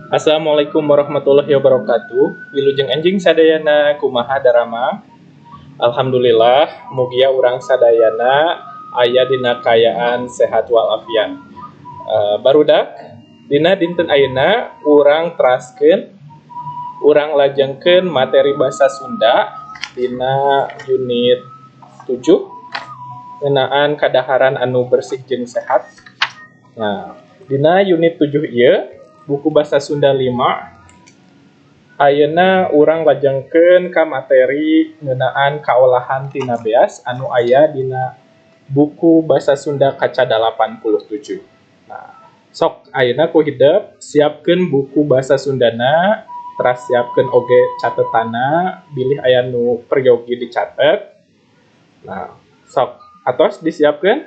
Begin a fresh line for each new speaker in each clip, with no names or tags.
Assalamualaikum warahmatullahi wabarakatuh. Wilujeng enjing sadayana kumaha darama. Alhamdulillah mugia urang sadayana aya dina kayaan sehat walafiat. Barudak dina dinten ayeuna urang teraskeun urang lajengkeun materi basa Sunda dina unit 7 ngeunaan kadaharan anu bersih jeung sehat. Nah, dina unit 7 ieu buku basa Sunda 5 ayeuna urang lajengkeun ka materi ngeunaan kaolahan tina beas anu aya dina buku basa Sunda kaca 87. Nah, sok ayeuna ku hidep siapkeun buku basa Sundana, teras siapkeun oge catetana, bilih aya nu peryogi dicatet. Nah, sok atos disiapkeun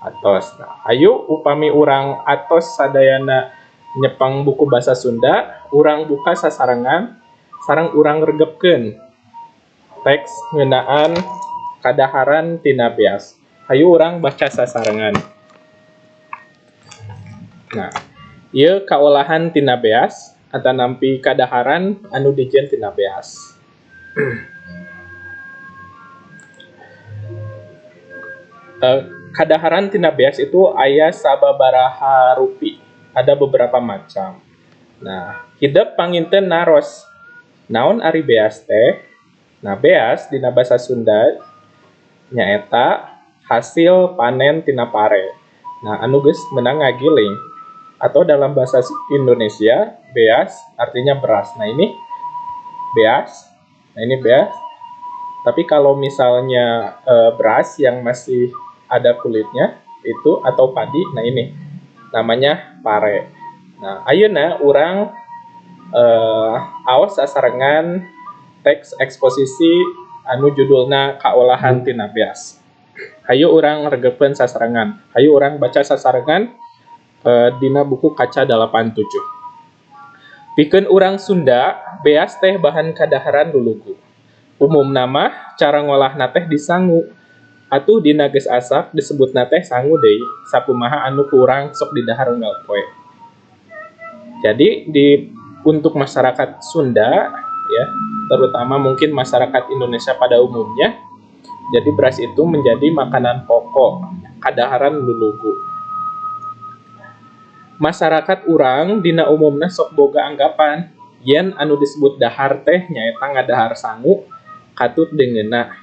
atos. Nah, ayo upami urang atos sadayana nyepang buku bahasa Sunda, urang buka sasarangan sareng urang regepkeun teks ngeunaan kadaharan tina beas. Hayu urang baca sasarangan. Nah, ieu kaolahan tina beas atanampi kadaharan anu dijieun tina beas. Kadaharan tina beas itu aya sababaraha rupi. Ada beberapa macam. Nah, hidep panginten naros. Naon ari beas teh? Nah, beas dina basa Sunda nyaeta hasil panen tina pare. Nah, anu geus meunang ngagiling. Atau dalam bahasa Indonesia, beas artinya beras. Nah, ini beas. Nah, ini beas. Tapi kalau misalnya beras yang masih ada kulitnya itu atau padi, nah ini namanya pare. Nah, ayeuna urang aos sasarengan teks eksposisi anu judulna kaolahan tina beas. Hayu urang regepeun sasarengan. Hayu urang baca sasarengan dina buku kaca 87. Pikeun urang Sunda, beas teh bahan kadaharan lulugu. Umumna mah cara ngolahna teh disangu. Atuh dina geus asak disebutna teh sangu deui, sakumaha anu ku urang sok didahar unggal poe. Jadi untuk masyarakat Sunda ya, terutama mungkin masyarakat Indonesia pada umumnya, jadi beras itu menjadi makanan pokok, kadaharan lulugu. Masyarakat urang dina umumna sok boga anggapan yen anu disebut dahar teh nyaeta ngadahar sangu katut deungeunna.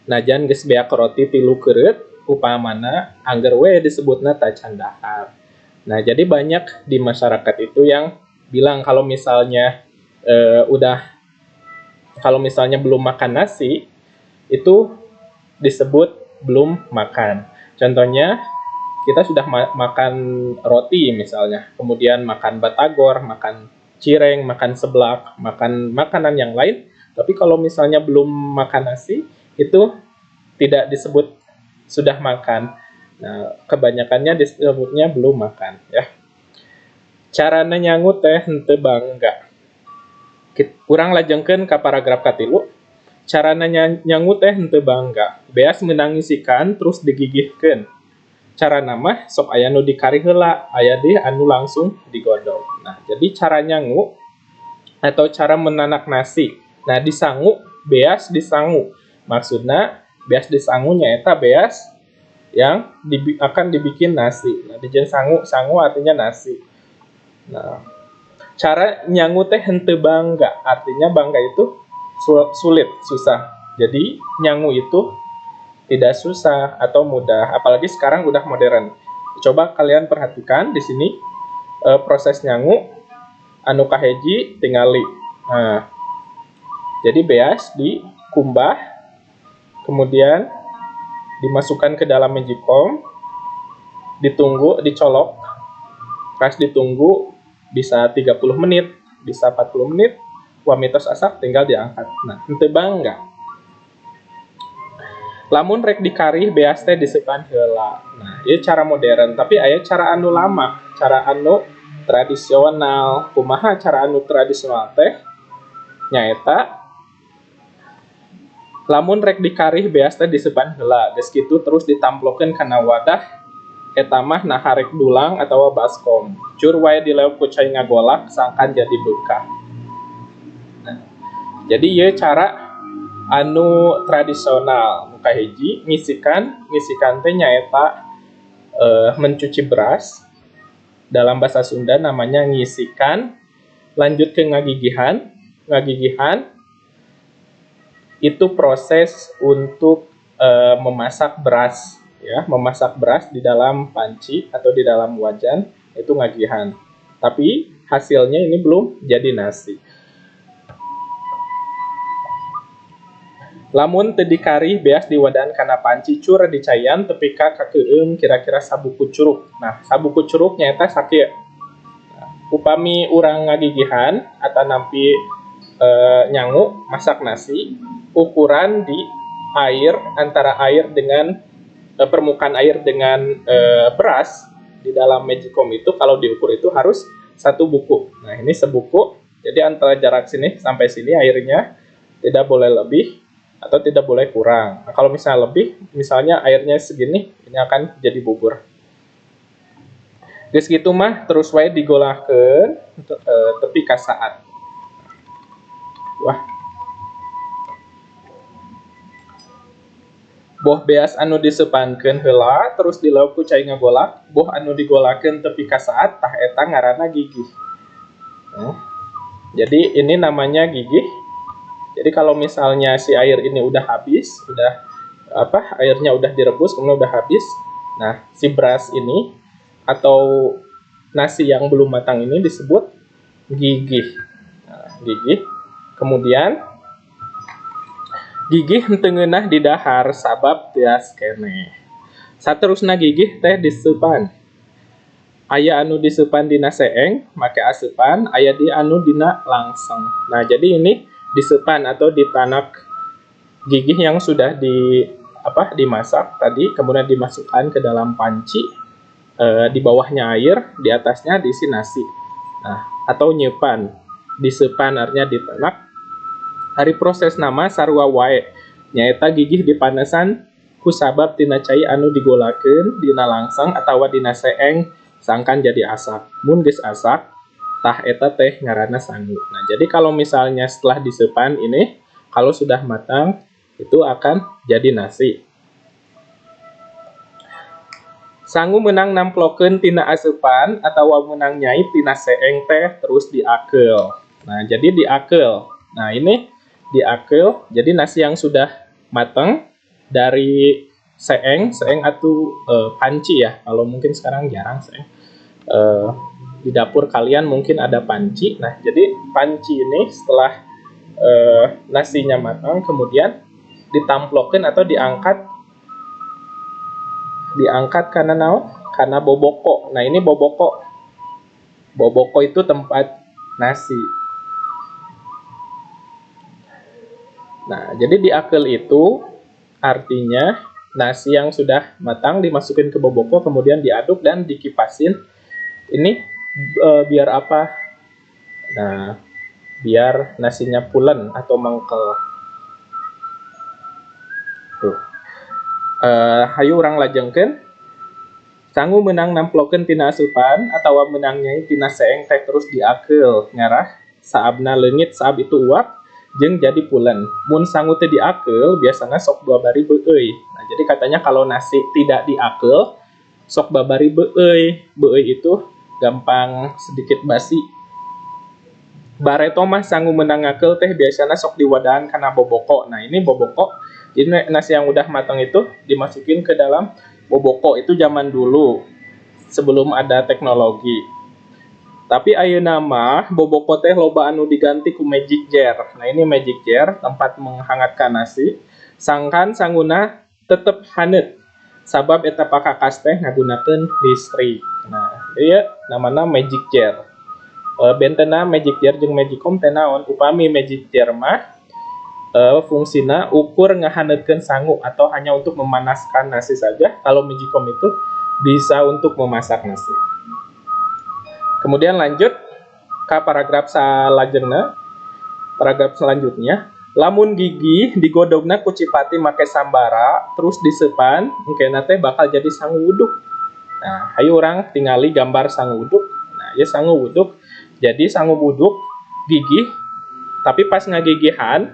Najan geus beak roti 3 keureut upamana angger we disebutna tacan dahar. Nah, jadi banyak di masyarakat itu yang bilang kalau misalnya kalau misalnya belum makan nasi itu disebut belum makan. Contohnya kita sudah makan roti misalnya, kemudian makan batagor, makan cireng, makan seblak, makan makanan yang lain, tapi kalau misalnya belum makan nasi itu tidak disebut sudah makan. Nah, kebanyakannya disebutnya belum makan ya. Carana nyangu teh henteu bangga. Urang lajengkeun ka paragraf katilu. Carana nyangu teh henteu bangga. Beas meunang ngisikan terus digigihkeun. Carana mah sok aya nu dikari heula, aya deui anu langsung digodog. Nah, jadi cara nyangu atau cara menanak nasi. Nah, disangu, beas disangu. Maksudna beas disangu nyaeta beas yang akan dibikin nasi. Nah, dijieun sangu artinya nasi. Nah, cara nyangu teh henteu bangga, artinya bangga itu sulit, susah. Jadi nyangu itu tidak susah atau mudah, apalagi sekarang udah modern. Coba kalian perhatikan di sini proses nyangu anu kahiji tingali. Nah, jadi beas dikumbah, kemudian dimasukkan ke dalam magicom, ditunggu, dicolok, pas ditunggu bisa 30 menit, bisa 40 menit, wamitos asak tinggal diangkat. Nah, henteu bangga. Lamun rek dikarih beas teh diseupan heula. Nah, ieu cara modern, tapi aya cara anu lama, cara anu tradisional. Kumaha cara anu tradisional teh? Nyaeta lamun rek dikarih beas teh diseupan heula, geus kitu terus ditamplokeun kana wadah eta mah naharek dulang atau baskom. Cur wae dileuk ku cai ngagolak sangkan jadi bekah. Nah, jadi ieu cara anu tradisional muka hiji ngisikan teh nyaeta mencuci beras. Dalam bahasa Sunda namanya ngisikan. Lanjut ke ngagigihan itu proses untuk memasak beras, ya, memasak beras di dalam panci atau di dalam wajan, itu ngagihan. Tapi hasilnya ini belum jadi nasi. Lamun teu dikari beas di wadan kana panci cur dicayan tepi ka kakeueum kira-kira sabuku curug. Nah, sabuku curug nyaeta sakieu. Upami urang ngagigihan atau nampi nyangu masak nasi, ukuran di air antara air dengan permukaan air dengan beras di dalam magicom itu kalau diukur itu harus 1 buku. Nah, ini sebuku. Jadi antara jarak sini sampai sini airnya tidak boleh lebih atau tidak boleh kurang. Nah, kalau misalnya lebih, misalnya airnya segini, ini akan jadi bubur. Geus gitu mah terus wae digolahkeun tepi ka saat. Wah. Boh beas anu diseupankeun heula terus dileuk ku cai ngagolak, boh anu digolakeun tepi ka saat tah eta ngaranna gigih. Jadi ini namanya gigih. Jadi kalau misalnya si air ini udah habis, airnya udah direbus kemudian udah habis. Nah, si beras ini atau nasi yang belum matang ini disebut gigih. Nah, gigih. Kemudian gigih henteu ngeunah di dahar sabab tias keneh. Saterusna gigih teh diseupan. Aya anu diseupan dina seeng make aseupan, aya di anu dina langseng. Nah, jadi ini diseupan atau ditanak gigih yang sudah dimasak tadi kemudian dimasukkan ke dalam panci. Di bawahnya air, di atasnya diisi nasi. Nah, atau nyepan. Diseupan artinya ditanak. Hari proses nama sarua wae. Nyaeta gigih dipanesan ku sabab tina cai anu digolakeun dina langsang atawa dina seeng sangkan jadi asak. Mun geus asak, tah eta teh ngaranna sangu. Nah, jadi kalau misalnya setelah diseupan ini, kalau sudah matang, itu akan jadi nasi. Sangu menang namplokeun tina aseupan atawa menang nyai tina seeng teh terus diakeul. Nah, jadi diakeul. Nah, ini diakeul. Jadi nasi yang sudah matang dari seeng atau panci ya. Kalau mungkin sekarang jarang seeng. Di dapur kalian mungkin ada panci. Nah, jadi panci ini setelah nasinya matang kemudian ditamplokeun atau diangkat karena naon? Karena boboko. Nah, ini boboko. Boboko itu tempat nasi. Nah, jadi diakeul itu artinya nasi yang sudah matang dimasukin ke boboko kemudian diaduk dan dikipasin. Ini biar apa? Nah, biar nasinya pulen atau mengkel. Tuh. Hayu urang lajengkeun. Sangu menang namplokeun tina asupan atawa menang nyai tina seeng teh terus diakeul ngarah saabna leungit saab itu uap jeung jadi pulen. Mun sangu teu diakeul biasana sok babari beueuy. Nah, jadi katanya kalau nasi tidak diakeul sok babari beueuy. Beueuy itu gampang sedikit basi. Bareto mah sangu menang ngakeul teh biasana sok diwadahan kana boboko. Nah, ini boboko. Jadi nasi yang udah matang itu dimasukin ke dalam boboko. Itu zaman dulu sebelum ada teknologi. Tapi ayeuna mah boboko teh loba anu diganti ku magic jar. Nah, ini magic jar tempat menghangatkan nasi. Sangkan sanguna tetep haneut. Sabab eta pakakas teh ngagunakeun listrik. Nah, ieu namana magic jar. Bentena magic jar jeung magicom teh naon? Upami magic jar mah fungsina ukur ngahaneutkeun sangu atau hanya untuk memanaskan nasi saja. Kalau magicom itu bisa untuk memasak nasi. Kemudian lanjut ke paragraf salajengna. Paragraf selanjutnya, lamun gigi digodogna ku cipati make sambara terus diseupan, engkeuna teh bakal jadi sangu wuduk. Nah, hayu orang tingali gambar sangu uduk. Nah, ya sangu uduk. Jadi sangu uduk gigih, tapi pas ngagigihan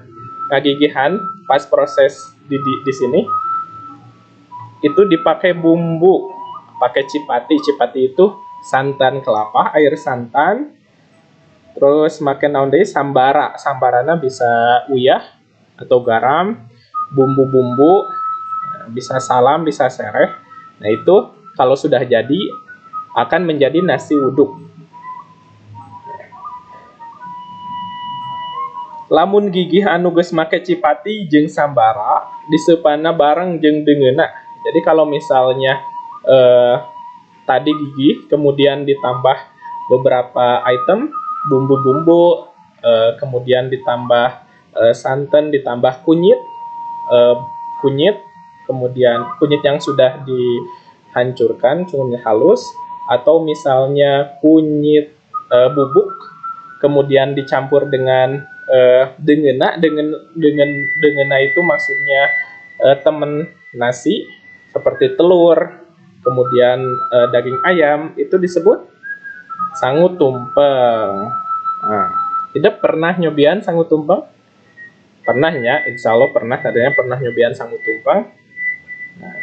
pas proses di sini itu dipakai bumbu, pakai cipati. Cipati itu santan kelapa, air santan, terus makan naon deui sambara. Sambarana bisa uyah atau garam, bumbu-bumbu, bisa salam, bisa sereh. Nah, itu kalau sudah jadi akan menjadi nasi uduk. Lamun gigih anu geus make cipati jeung sambara disepana bareng jeung deungeuna. Jadi kalau misalnya tadi gigih kemudian ditambah beberapa item bumbu-bumbu, kemudian ditambah santan, ditambah kunyit, kemudian kunyit yang sudah dihancurkan kunyit halus, atau misalnya kunyit bubuk kemudian dicampur dengan dengena itu maksudnya temen nasi seperti telur, kemudian daging ayam, itu disebut sangu tumpeng. Nah, tidak pernah nyobian sangu tumpeng? Pernah ya, insya Allah pernah, adanya pernah nyobian sangu tumpeng. Nah,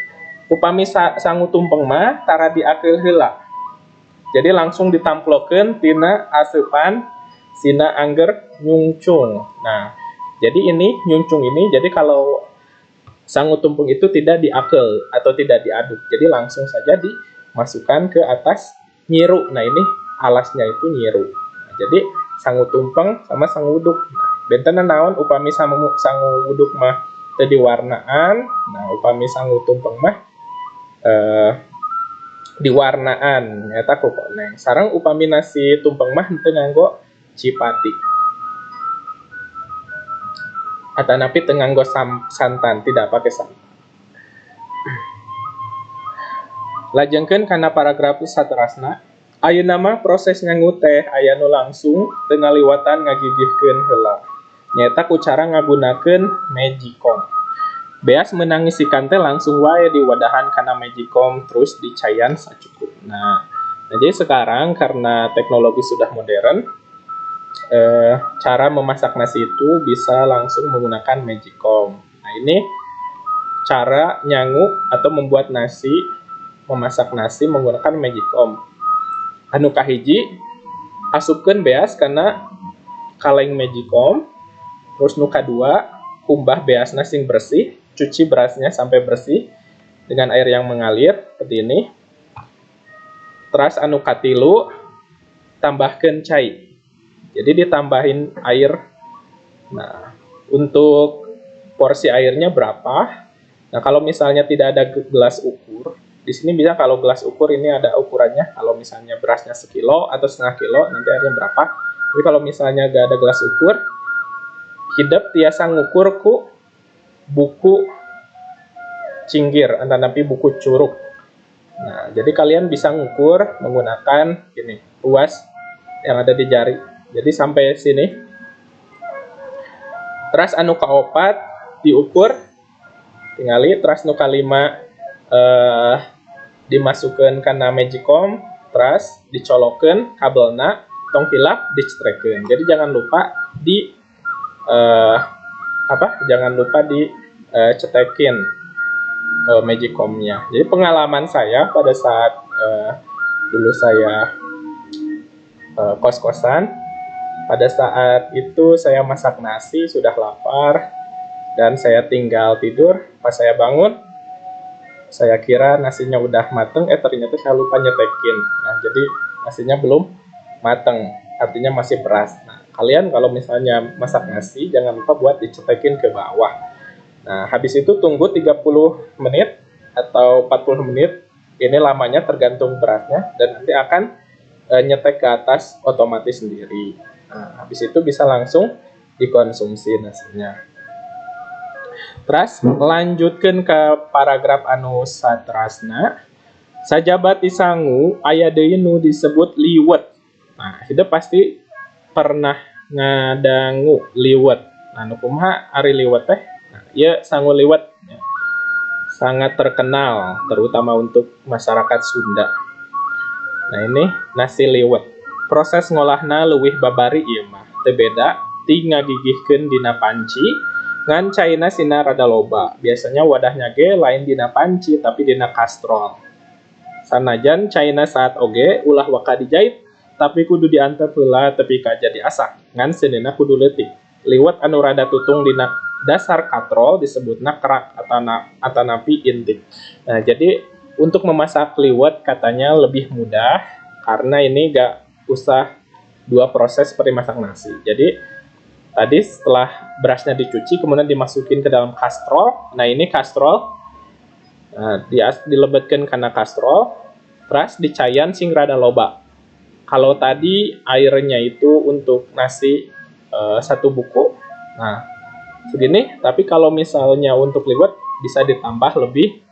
upami sangu tumpeng mah tara diakeul heula. Jadi langsung ditamplokeun tina aseupan sina angger nyungcung. Nah, jadi ini nyungcung ini, jadi kalau sangu tumpeng itu tidak diakel atau tidak diaduk, jadi langsung saja dimasukkan ke atas nyiru. Nah, ini alasnya itu nyiru. Nah, jadi sangu tumpeng sama sangu uduk. Nah, benten naon upami sangu uduk mah teu diwarnaan. Nah, upami sangu tumpeng mah diwarnaan eta kukoneng. Sareng upami nasi tumpeng mah teu nganggo cipati. Atanapi teu nganggo santan, tidak pakai santan. Lajengkeun kana paragraf saterasna. Ayeuna mah proses nganggo teh aya nu langsung teu ngaliwatan ngagigihkeun heula. Nyaeta ku cara ngagunakeun magicom. Beas meunang ngisikan teh langsung wae di wadahan kana magicom terus dicayan sacukupna. Nah, jadi sekarang karena teknologi sudah modern, cara memasak nasi itu bisa langsung menggunakan magicom. Nah, ini cara nyangu atau membuat nasi, memasak nasi menggunakan magicom. Anu kahiji, asupkeun beas kana kaleng magicom. Terus nu kadua, kumbah beasna sing bersih, cuci berasnya sampai bersih dengan air yang mengalir seperti ini. Terus anu katilu, tambahkeun cai. Jadi ditambahin air. Nah, untuk porsi airnya berapa? Nah, kalau misalnya tidak ada gelas ukur, di sini bisa kalau gelas ukur ini ada ukurannya. Kalau misalnya berasnya sekilo atau setengah kilo, nanti airnya berapa. Tapi kalau misalnya gak ada gelas ukur, hidup tiasa ngukur ku buku cinggir, antanapi buku curug. Nah, jadi kalian bisa ngukur menggunakan ini, ruas yang ada di jari. Jadi sampai sini. Terus anu kaopat diukur, tingali. Terus nu kalima dimasukkan kana magicom, terus dicolokeun kabelna, tong hilap dicetrekeun. Jadi jangan lupa cetekin magicomnya. Jadi pengalaman saya pada saat dulu saya kos-kosan, pada saat itu saya masak nasi, sudah lapar, dan saya tinggal tidur. Pas saya bangun, saya kira nasinya udah mateng, ternyata saya lupa nyetekin. Nah, jadi nasinya belum mateng, artinya masih beras. Nah, kalian kalau misalnya masak nasi, jangan lupa buat dicetekin ke bawah. Nah, habis itu tunggu 30 menit atau 40 menit. Ini lamanya tergantung berasnya, dan nanti akan nyetek ke atas otomatis sendiri. Nah, habis itu bisa langsung dikonsumsi nasinya. Terus lanjutkan ke paragraf anu saterasna. Sajabat di sangu aya deui nu disebut liwet. Nah, hidup pasti pernah ngadangu liwet. Nah, nu kumaha ari liwet teh? Nah, ieu sangu liwet. sangat terkenal, terutama untuk masyarakat Sunda. Nah ini nasi liwet. Proses ngolahna leuwih babari ieu mah. Teu beda ti ngagigihkeun dina panci ngan caina sina rada loba. Biasanya wadahnya ge lain dina panci tapi dina kastrol. Sanajan caina saat oge ulah waka dijait tapi kudu diantep heula tepi ka jadi asak ngan seundeuna kudu leutik. Liwet anu rada tutung dina dasar katrol disebutna kerak atanapi intik. Nah, jadi untuk memasak liwet katanya lebih mudah karena ini gak usah dua proses seperti masak nasi. Jadi tadi setelah berasnya dicuci kemudian dimasukin ke dalam kastrol. Nah ini kastrol dilebetkan karena kastrol, terus dicayan sing rada loba. Kalau tadi airnya itu untuk nasi satu buku, nah segini. Tapi kalau misalnya untuk liwet bisa ditambah lebih.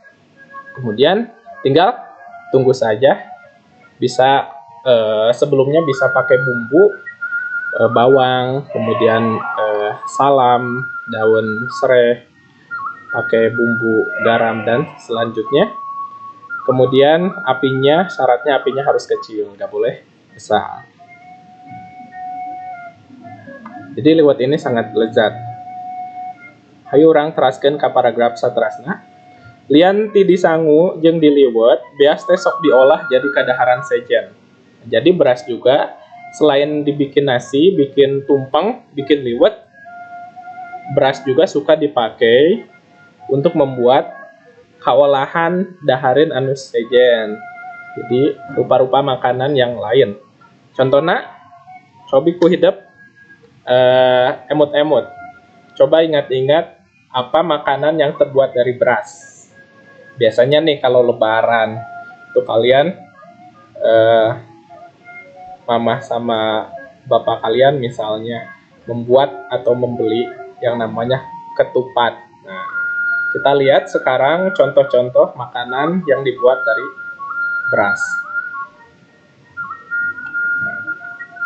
Kemudian tinggal tunggu saja. Bisa sebelumnya bisa pakai bumbu bawang, kemudian salam, daun serai, pakai bumbu garam dan selanjutnya. Kemudian syaratnya apinya harus kecil, nggak boleh besar. Jadi liwet ini sangat lezat. Hayu urang teraskeun ka paragraf saterasna. Lian ti disangu jeung diliwet beas teh sok diolah jadi kadaharan sejen. Jadi beras juga selain dibikin nasi, bikin tumpeng, bikin liwet, beras juga suka dipakai untuk membuat kaolahan dahareun anu sejen. Jadi rupa-rupa makanan yang lain. Contohnya cobi ku hidup emut-emut. Coba ingat-ingat apa makanan yang terbuat dari beras. Biasanya nih kalau lebaran tuh kalian mama sama bapak kalian misalnya membuat atau membeli yang namanya ketupat. Nah, kita lihat sekarang contoh-contoh makanan yang dibuat dari beras.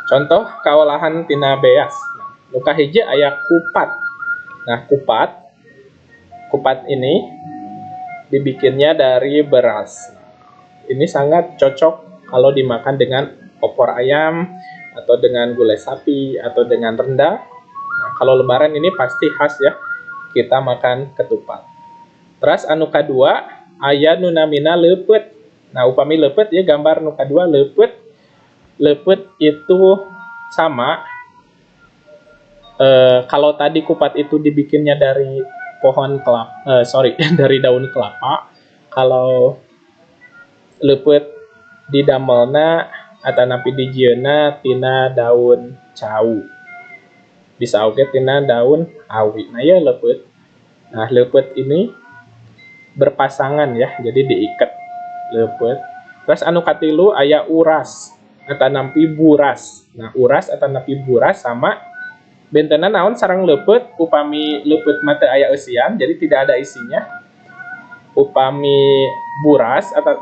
Contoh kaolahan tina beas. Luka hiji aya kupat. Nah, kupat ini dibikinnya dari beras. Ini sangat cocok kalau dimakan dengan opor ayam atau dengan gulai sapi atau dengan rendang. Nah, kalau lebaran ini pasti khas ya kita makan ketupat. Terus anu kadua aya nu namina leupeut. Nah, upami leupeut ya gambar nu kadua leupeut. Leupeut itu sama kalau tadi kupat itu dibikinnya dari pohon kelapa, dari daun kelapa. Kalau leupeut didamelna atanapi dijieuna tina daun cau. Bisa oge tina daun awi. Nah, ya leupeut. Nah, leupeut ini berpasangan ya, jadi diikat leupeut. Terus anu katilu aya uras atanapi buras. Nah, uras atanapi buras sama bentena naon sareng leupeut. Upami leupeut mah teu aya eusian, jadi tidak ada isinya. Upami buras atau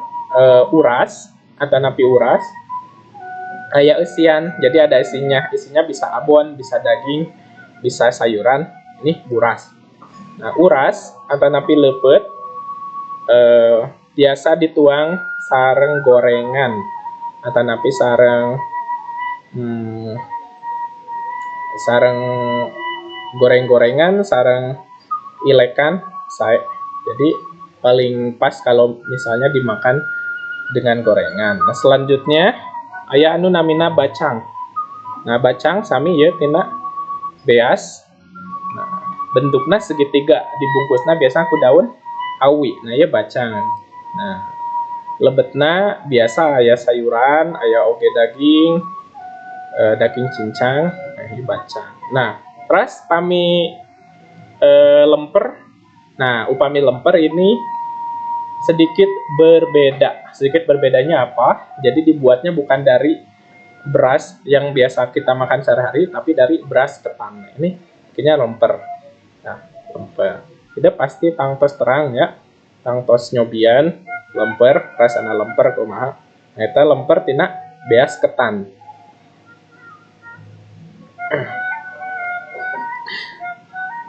uras atanapi uras aya eusian, jadi ada isinya. Isinya bisa abon, bisa daging, bisa sayuran. Ini buras. Nah, uras atanapi leupeut biasa dituang sareng gorengan atanapi sareng goreng-gorengan, sareng ilekan sae. Jadi paling pas kalau misalnya dimakan dengan gorengan. Nah, selanjutnya aya anu namina bacang. Nah, bacang sami ya tina beas. Nah, bentuknya segitiga, dibungkusna biasa ku daun awi. Nah, ya bacang. Nah, lebetna biasa aya sayuran, aya oge daging, daging cincang, ini bacang. Nah, terus pami lemper. Nah, upami lemper ini sedikit berbeda. Sedikit berbedanya apa? Jadi dibuatnya bukan dari beras yang biasa kita makan sehari-hari, tapi dari beras ketan. Nah, ini bikinnya lemper. Nah, lemper. Tidak pasti tangtos terang ya. Tangtos nyobian lemper, rasana lemper kumaha. Nah, eta lemper tina beas ketan.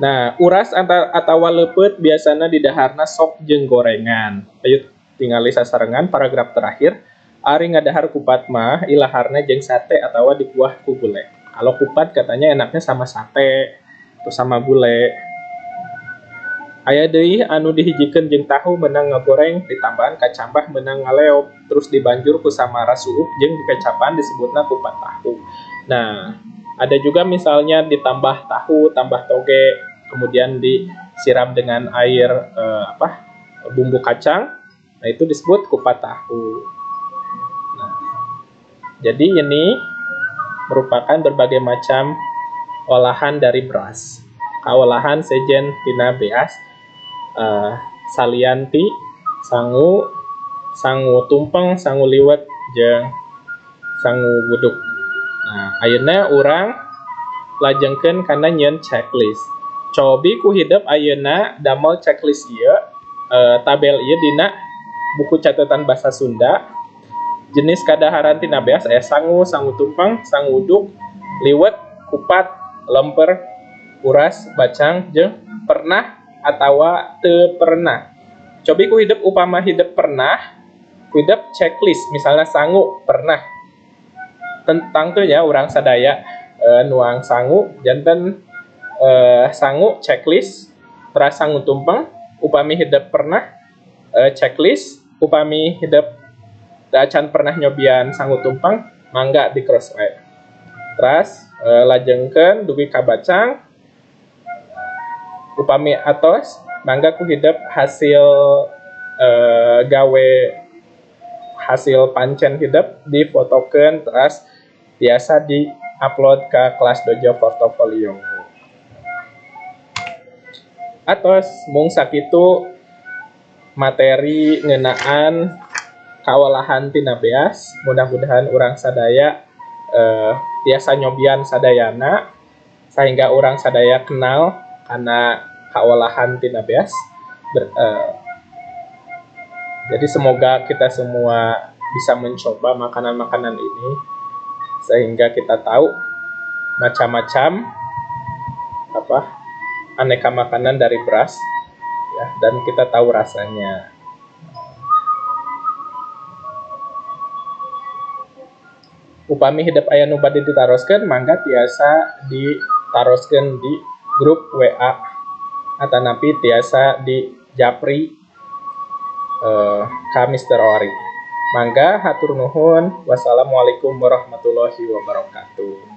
Nah, uras atawa leupeut biasana didaharna sop jeung gorengan. Ayo tingali sasarengan paragraf terakhir. Ari ngadahar kupat mah ilaharna jeung sate atawa dikuah ku gulai. Kalau kupat katanya enaknya sama sate atau sama gulai. Aya deui anu dihijikeun jeung tahu meunang ngagoreng ditambahan kacambah meunang ngaleop terus dibanjur ku samara suuk jeung dikecapan disebutna kupat tahu. Nah, ada juga misalnya ditambah tahu, tambah toge, kemudian disiram dengan air bumbu kacang. Nah, itu disebut kupat tahu. Nah, jadi ini merupakan berbagai macam olahan dari beras. Kaolahan sejen tina beas salianti sangu tumpeng, sangu liwet jeung sangu buduk. Nah, ayeuna urang lajengkeun kana nyieun checklist. Cobi ku hideup ayeuna damel checklist ieu, tabel ieu dina buku catatan bahasa Sunda. Jenis kadaharan tina beas aya sangu, sangu tumpeng, sangu uduk, liwet, kupat, lemper, uras, bacang, jeung pernah atawa teu pernah. Cobi ku hideup upama hideup pernah, ku hideup checklist misalnya sangu pernah. Tentang tuh ya urang sadaya nuang sangu janten sangu checklist teras sangu tumpeng upami hideup pernah checklist upami hideup acan pernah nyobian sangu tumpeng mangga di cross web. Teras lajengkeun dugi ka bacang upami atos mangga ku hideup hasil gawe hasil pancen hideup difotokeun teras biasa di-upload ke kelas dojo portofolio. Atos mung sakitu materi ngeunaan kaolahan tina beas. Mudah-mudahan urang sadaya biasa nyobian sadayana sehingga urang sadaya kenal kana kaolahan tina beas. Jadi semoga kita semua bisa mencoba makanan-makanan ini sehingga kita tahu macam-macam aneka makanan dari beras ya, dan kita tahu rasanya. Upami hidup aya nu bade ditaroskeun mangga tiasa ditaroskeun di grup WA atanapi tiasa di japri ka Mr. Ori. Mangga hatur nuhun. Wassalamualaikum warahmatullahi wabarakatuh.